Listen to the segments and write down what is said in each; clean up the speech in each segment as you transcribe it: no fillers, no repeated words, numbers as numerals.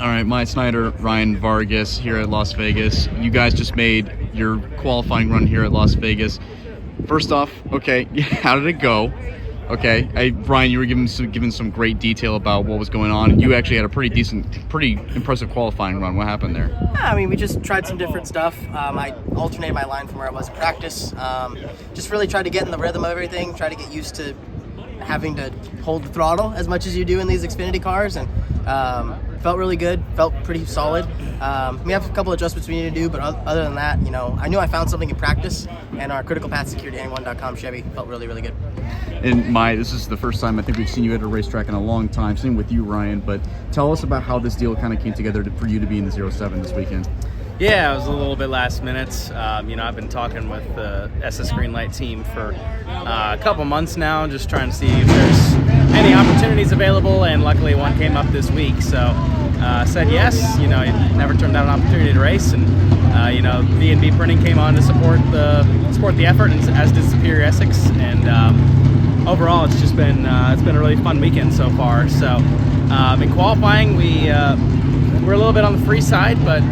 All right, Myatt Snider, Ryan Vargas here at Las Vegas. You guys just made your qualifying run here at Las Vegas. First off, okay, how did it go? Okay, Ryan, you were giving some great detail about what was going on, and you actually had a pretty impressive qualifying run. What happened there? Yeah, I mean, we just tried some different stuff. I alternated my line from where I was in practice. Just really tried to get in the rhythm of everything, try to get used to having to hold the throttle as much as you do in these Xfinity cars, and felt really good, felt pretty solid. We have a couple adjustments we need to do, but other than that, I knew I found something in practice, and our critical path security Anyone.com Chevy felt really, really good. And this is the first time I think we've seen you at a racetrack in a long time. Same with you, Ryan, but tell us about how this deal kind of came together for you to be in the 07 this weekend. Yeah, it was a little bit last minute. I've been talking with the SS-GreenLight team for a couple months now, just trying to see if there's any opportunities available, and luckily one came up this week. So I said yes. It never turned down an opportunity to race, and B&B Printing came on to support the effort, and as did Superior Essex. And overall, it's just been a really fun weekend so far. So in qualifying, we're a little bit on the free side, but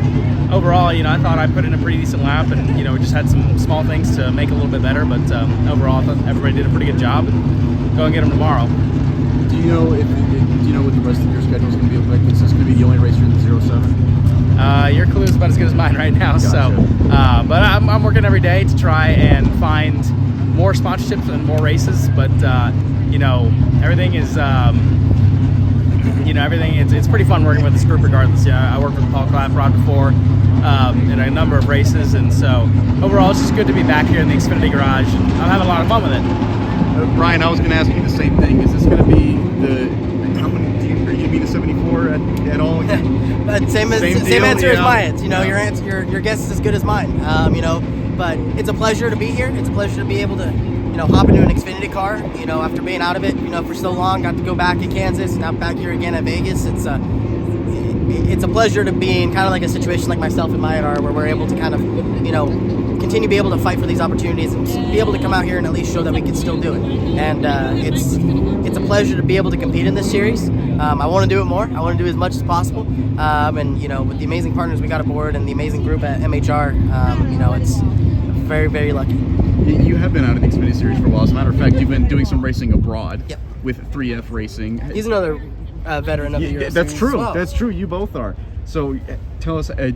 overall, I thought I put in a pretty decent lap, and we just had some small things to make it a little bit better. But overall, I thought everybody did a pretty good job, and go and get them tomorrow. Do you know what the rest of your schedule is going to be like? Is this going to be the only race you're in the 07? Your clue is about as good as mine right now. Gotcha. So, but I'm working every day to try and find more sponsorships and more races. But everything is. It's pretty fun working with this group regardless. I worked with Paul Claprod before in a number of races, and so overall it's just good to be back here in the Xfinity garage. I'm having a lot of fun with it. Ryan, I was going to ask you the same thing. Is this going to be are you going to be the 74 at all? Same answer as Myatt's. Your guess is as good as mine. But it's a pleasure to be here. It's a pleasure to be able to hop into an Xfinity car, after being out of it, for so long. Got to go back to Kansas, now back here again at Vegas. It's a pleasure to be in kind of like a situation like myself and Myatt are, where we're able to kind of, continue to be able to fight for these opportunities and be able to come out here and at least show that we can still do it. And it's a pleasure to be able to compete in this series. I want to do it more. I want to do as much as possible. And with the amazing partners we got aboard and the amazing group at MHR, it's very, very lucky. You have been out of the Xfinity Series for a while. As a matter of fact, you've been doing some racing abroad. Yep. With 3F Racing. He's another veteran of the Euro That's Series true. as well. That's true. You both are. So tell us, are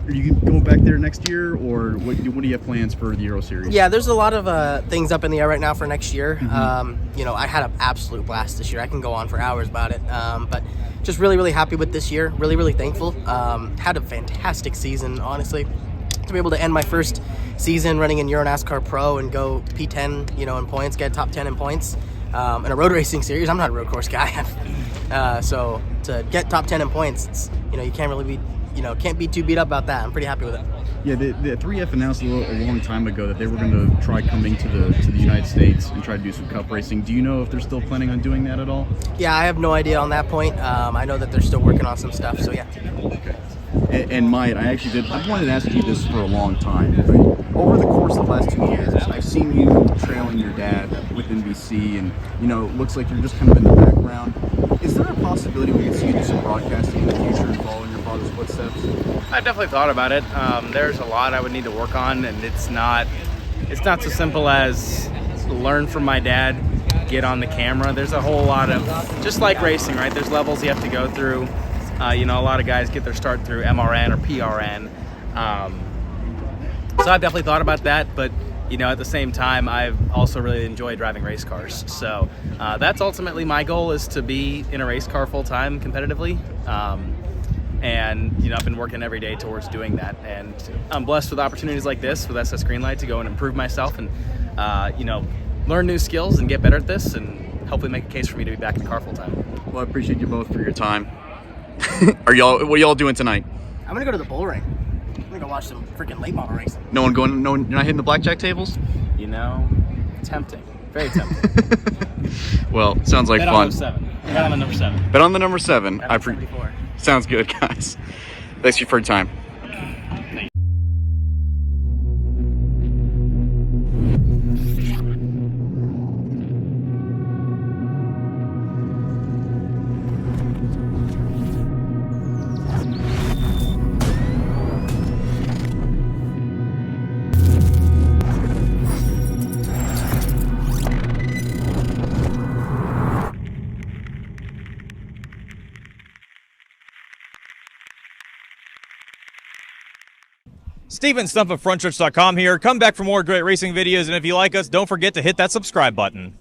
you going back there next year, or what do you have plans for the Euro Series? Yeah, there's a lot of things up in the air right now for next year. Mm-hmm. I had an absolute blast this year. I can go on for hours about it. But just really, really happy with this year. Really, really thankful. Had a fantastic season, honestly. To be able to end my first season running in Euro NASCAR Pro and go P10, in points, get top 10 in points in a road racing series. I'm not a road course guy. So to get top 10 in points, it's, you can't really be, can't be too beat up about that. I'm pretty happy with it. Yeah, the 3F announced a long time ago that they were going to try coming to the United States and try to do some cup racing. Do you know if they're still planning on doing that at all? Yeah, I have no idea on that point. I know that they're still working on some stuff, so yeah. Okay. And Myatt, I wanted to ask you this for a long time. Over the course of the last 2 years, I've seen you trailing your dad with NBC, and it looks like you're just kind of in the background. Is there a possibility we could see you do some broadcasting in the future and follow in your father's footsteps? I definitely thought about it. There's a lot I would need to work on, and it's not so simple as learn from my dad, get on the camera. There's a whole lot of, just like racing, right? There's levels you have to go through. A lot of guys get their start through MRN or PRN. So I've definitely thought about that, but at the same time, I've also really enjoyed driving race cars. So that's ultimately my goal, is to be in a race car full time competitively. And I've been working every day towards doing that. And I'm blessed with opportunities like this with SS-GreenLight to go and improve myself and learn new skills and get better at this, and hopefully make a case for me to be back in the car full time. Well, I appreciate you both for your time. What are y'all doing tonight? I'm gonna go to the bull ring. I'm gonna go watch some freaking late model racing. You're not hitting the blackjack tables? Tempting. Very tempting. Well, sounds like fun. Bet on the number 7. Bet on the number 7. $74. Sounds good, guys. Thanks for your time. Steven Stump of Frontstretch.com here. Come back for more great racing videos, and if you like us, don't forget to hit that subscribe button.